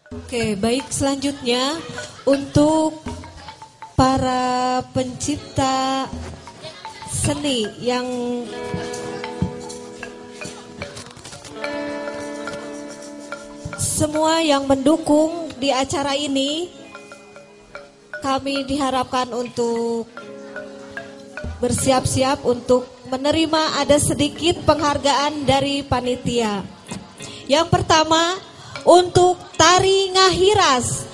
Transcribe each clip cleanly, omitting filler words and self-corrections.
Oke, baik, selanjutnya untuk para pencipta seni yang semua yang mendukung di acara ini, kami diharapkan untuk bersiap-siap untuk menerima ada sedikit penghargaan dari panitia. Yang pertama, untuk tari ngahiras.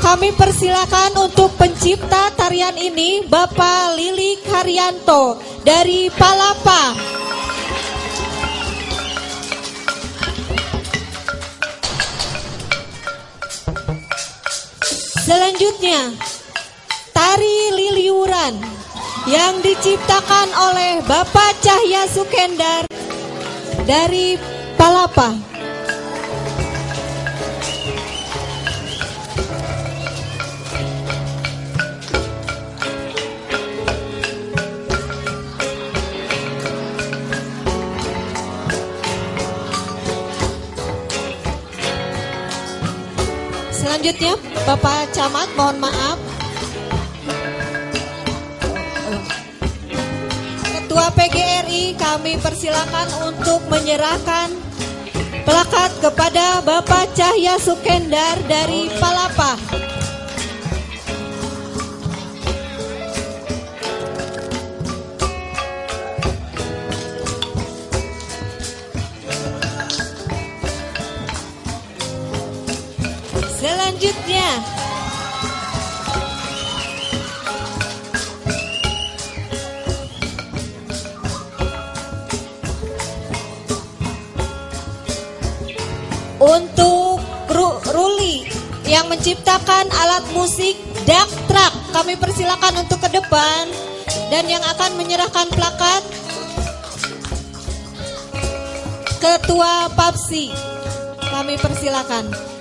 Kami persilakan untuk pencipta tarian ini Bapak Lilik Haryanto dari Palapa. Selanjutnya, tari liliuran yang diciptakan oleh Bapak Cahya Sukendar dari Palapa. Selanjutnya, Bapak Camat, mohon maaf. Ketua PGRI kami persilakan untuk menyerahkan plakat kepada Bapak Cahya Sukendar dari Palapa. Selanjutnya, untuk Ruli yang menciptakan alat musik Dak Trak, kami persilakan untuk ke depan, dan yang akan menyerahkan plakat Ketua Papsi, kami persilakan.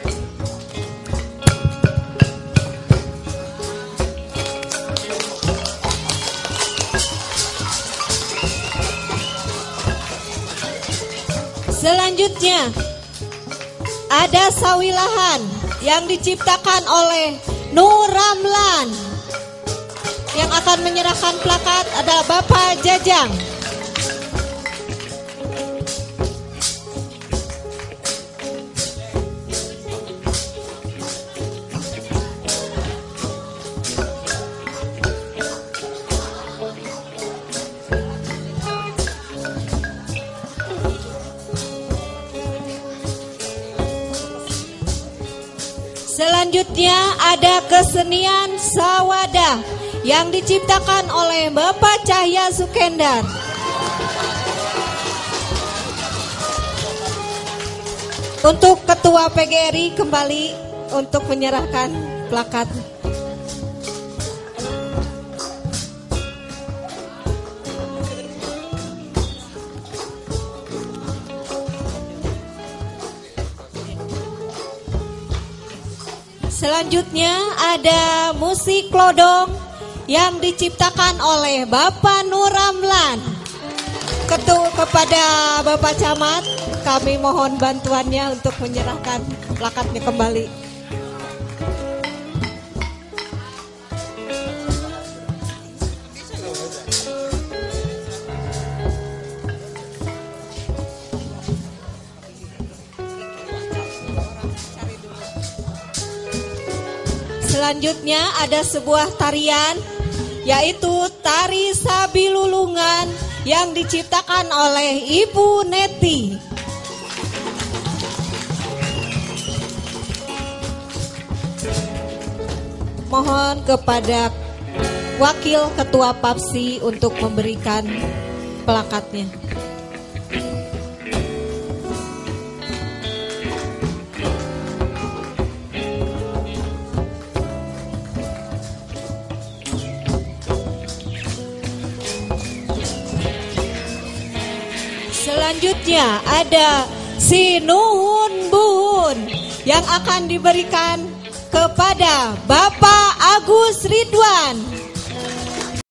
Selanjutnya, ada sawilahan yang diciptakan oleh Nur Ramlan. Yang akan menyerahkan plakat adalah Bapak Jajang. Selanjutnya ada kesenian Sawadah yang diciptakan oleh Bapak Cahya Sukendar. Untuk Ketua PGRI kembali untuk menyerahkan plakat. Selanjutnya ada musik klodong yang diciptakan oleh Bapak Nur Ramlan. Kepada Bapak Camat, kami mohon bantuannya untuk menyerahkan plakatnya kembali. Selanjutnya ada sebuah tarian, yaitu tari Sabi Lulungan yang diciptakan oleh Ibu Neti. Mohon kepada Wakil Ketua Papsi untuk memberikan plakatnya. Selanjutnya ada Sinuhun Buhun yang akan diberikan kepada Bapak Agus Ridwan.